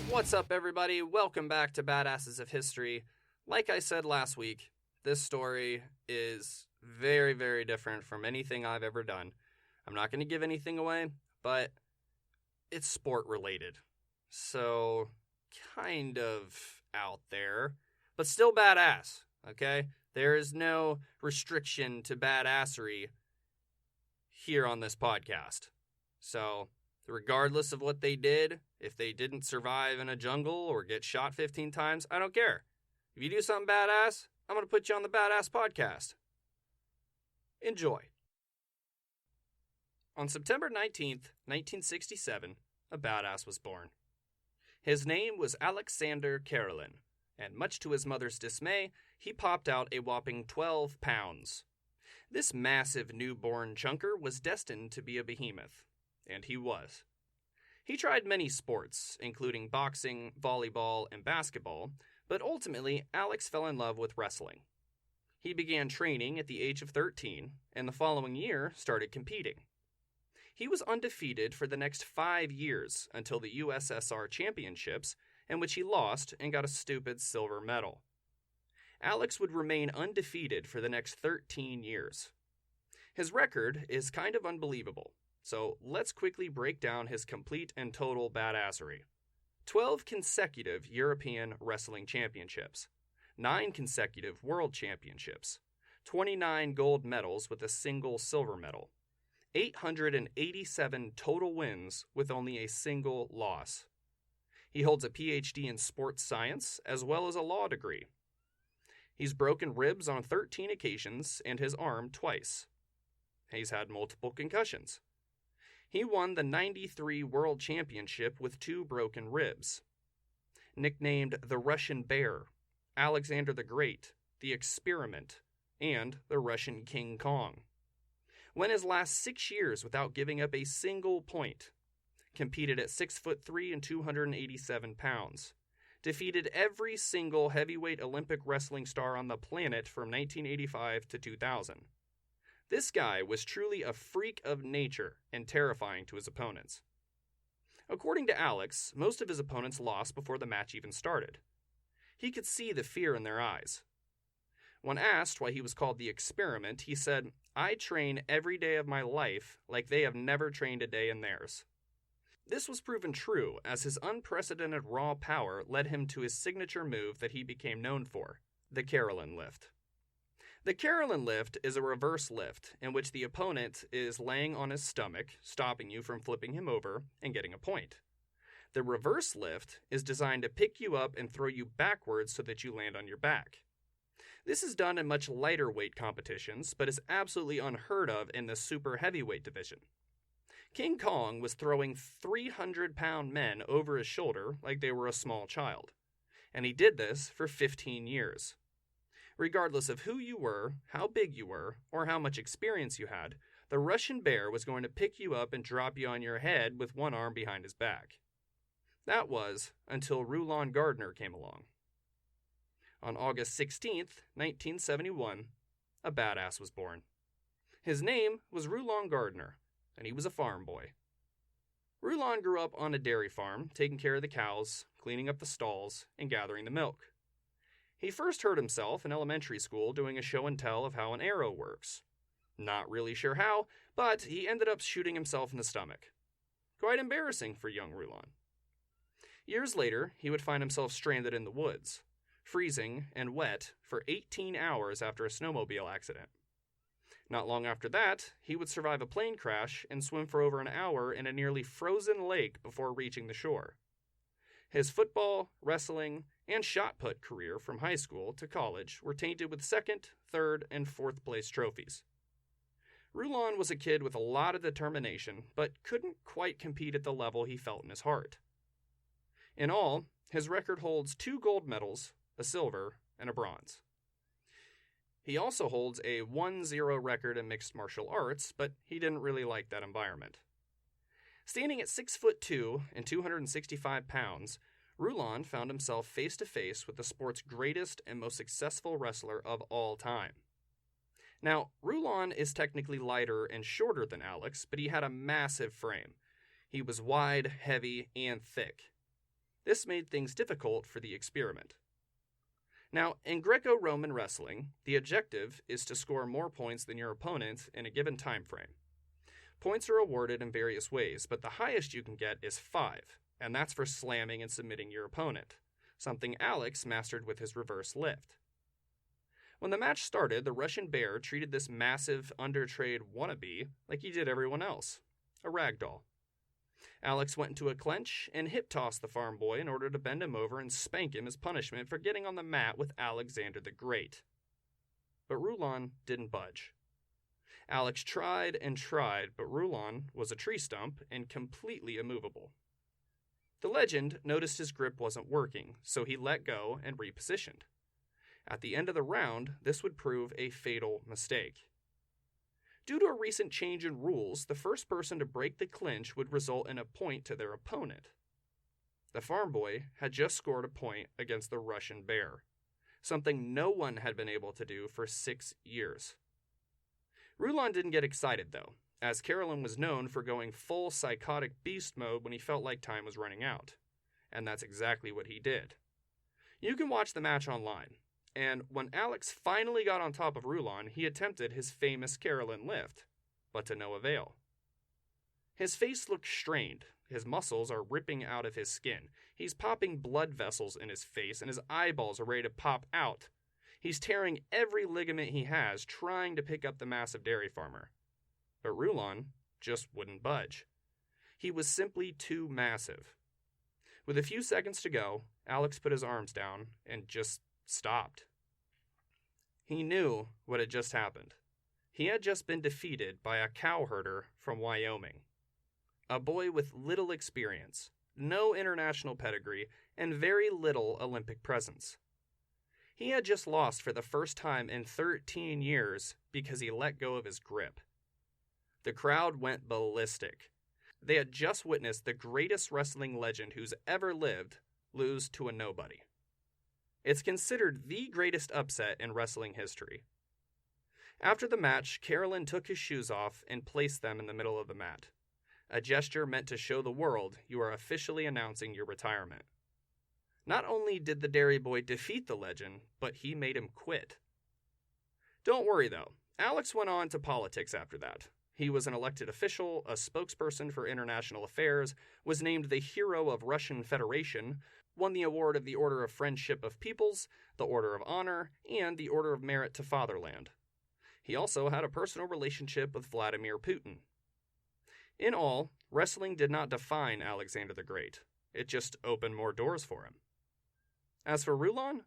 What's up, everybody? Welcome back to Badasses of History. Like I said last week, this story is very, very different from anything I've ever done. I'm not going to give anything away, but it's sport-related. So, kind of out there, but still badass, okay? There is no restriction to badassery here on this podcast. So, regardless of what they did, if they didn't survive in a jungle or get shot 15 times, I don't care. If you do something badass, I'm going to put you on the Badass Podcast. Enjoy. On September 19th, 1967, a badass was born. His name was Aleksandr Karelin, and much to his mother's dismay, he popped out a whopping 12 pounds. This massive newborn chunker was destined to be a behemoth, and he was. He tried many sports, including boxing, volleyball, and basketball, but ultimately, Alex fell in love with wrestling. He began training at the age of 13, and the following year started competing. He was undefeated for the next 5 years until the USSR Championships, in which he lost and got a stupid silver medal. Alex would remain undefeated for the next 13 years. His record is kind of unbelievable. So let's quickly break down his complete and total badassery. 12 consecutive European Wrestling Championships, 9 consecutive World Championships, 29 gold medals with a single silver medal, 887 total wins with only a single loss. He holds a PhD in sports science as well as a law degree. He's broken ribs on 13 occasions and his arm twice. He's had multiple concussions. He won the '93 World Championship with 2 broken ribs. Nicknamed the Russian Bear, Alexander the Great, the Experiment, and the Russian King Kong. Went his last 6 years without giving up a single point. Competed at 6'3" and 287 pounds. Defeated every single heavyweight Olympic wrestling star on the planet from 1985 to 2000. This guy was truly a freak of nature and terrifying to his opponents. According to Alex, most of his opponents lost before the match even started. He could see the fear in their eyes. When asked why he was called the Experiment, he said, "I train every day of my life like they have never trained a day in theirs." This was proven true, as his unprecedented raw power led him to his signature move that he became known for, the Karelin lift. The Karelin lift is a reverse lift in which the opponent is laying on his stomach, stopping you from flipping him over and getting a point. The reverse lift is designed to pick you up and throw you backwards so that you land on your back. This is done in much lighter weight competitions, but is absolutely unheard of in the super heavyweight division. King Kong was throwing 300-pound men over his shoulder like they were a small child, and he did this for 15 years. Regardless of who you were, how big you were, or how much experience you had, the Russian Bear was going to pick you up and drop you on your head with one arm behind his back. That was until Rulon Gardner came along. On August 16th, 1971, a badass was born. His name was Rulon Gardner, and he was a farm boy. Rulon grew up on a dairy farm, taking care of the cows, cleaning up the stalls, and gathering the milk. He first hurt himself in elementary school doing a show and tell of how an arrow works. Not really sure how, but he ended up shooting himself in the stomach. Quite embarrassing for young Rulon. Years later, he would find himself stranded in the woods, freezing and wet for 18 hours after a snowmobile accident. Not long after that, he would survive a plane crash and swim for over an hour in a nearly frozen lake before reaching the shore. His football, wrestling, and shot put career from high school to college were tainted with 2nd, 3rd, and 4th place trophies. Rulon was a kid with a lot of determination, but couldn't quite compete at the level he felt in his heart. In all, his record holds 2 gold medals, a silver, and a bronze. He also holds a 1-0 record in mixed martial arts, but he didn't really like that environment. Standing at 6'2" and 265 pounds, Rulon found himself face-to-face with the sport's greatest and most successful wrestler of all time. Now, Rulon is technically lighter and shorter than Alex, but he had a massive frame. He was wide, heavy, and thick. This made things difficult for the experiment. Now, in Greco-Roman wrestling, the objective is to score more points than your opponent in a given time frame. Points are awarded in various ways, but the highest you can get is 5, and that's for slamming and submitting your opponent, something Alex mastered with his reverse lift. When the match started, the Russian Bear treated this massive, undertrade wannabe like he did everyone else, a ragdoll. Alex went into a clinch and hip-tossed the farm boy in order to bend him over and spank him as punishment for getting on the mat with Alexander the Great. But Rulon didn't budge. Alex tried and tried, but Rulon was a tree stump and completely immovable. The legend noticed his grip wasn't working, so he let go and repositioned. At the end of the round, this would prove a fatal mistake. Due to a recent change in rules, the first person to break the clinch would result in a point to their opponent. The farm boy had just scored a point against the Russian Bear, something no one had been able to do for 6 years. Rulon didn't get excited, though, as Karelin was known for going full psychotic beast mode when he felt like time was running out. And that's exactly what he did. You can watch the match online, and when Alex finally got on top of Rulon, he attempted his famous Karelin lift, but to no avail. His face looked strained. His muscles are ripping out of his skin. He's popping blood vessels in his face, and his eyeballs are ready to pop out. He's tearing every ligament he has, trying to pick up the massive dairy farmer. But Rulon just wouldn't budge. He was simply too massive. With a few seconds to go, Alex put his arms down and just stopped. He knew what had just happened. He had just been defeated by a cowherder from Wyoming. A boy with little experience, no international pedigree, and very little Olympic presence. He had just lost for the first time in 13 years because he let go of his grip. The crowd went ballistic. They had just witnessed the greatest wrestling legend who's ever lived lose to a nobody. It's considered the greatest upset in wrestling history. After the match, Karelin took his shoes off and placed them in the middle of the mat, a gesture meant to show the world you are officially announcing your retirement. Not only did the dairy boy defeat the legend, but he made him quit. Don't worry though, Alex went on to politics after that. He was an elected official, a spokesperson for international affairs, was named the Hero of Russian Federation, won the award of the Order of Friendship of Peoples, the Order of Honor, and the Order of Merit to Fatherland. He also had a personal relationship with Vladimir Putin. In all, wrestling did not define Alexander the Great. It just opened more doors for him. As for Rulon,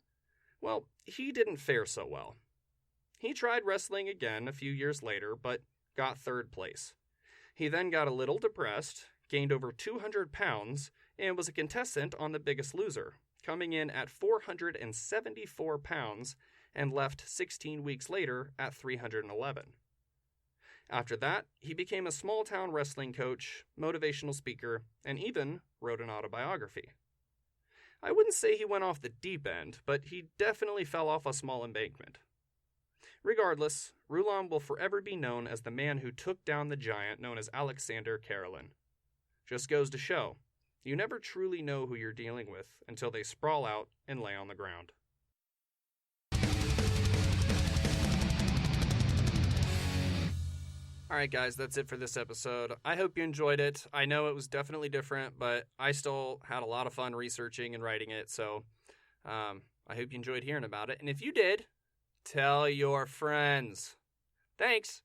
well, he didn't fare so well. He tried wrestling again a few years later, but got 3rd place. He then got a little depressed, gained over 200 pounds, and was a contestant on The Biggest Loser, coming in at 474 pounds and left 16 weeks later at 311. After that, he became a small-town wrestling coach, motivational speaker, and even wrote an autobiography. I wouldn't say he went off the deep end, but he definitely fell off a small embankment. Regardless, Rulon will forever be known as the man who took down the giant known as Aleksandr Karelin. Just goes to show, you never truly know who you're dealing with until they sprawl out and lay on the ground. Alright guys, that's it for this episode. I hope you enjoyed it. I know it was definitely different, but I still had a lot of fun researching and writing it, so I hope you enjoyed hearing about it. And if you did, tell your friends. Thanks!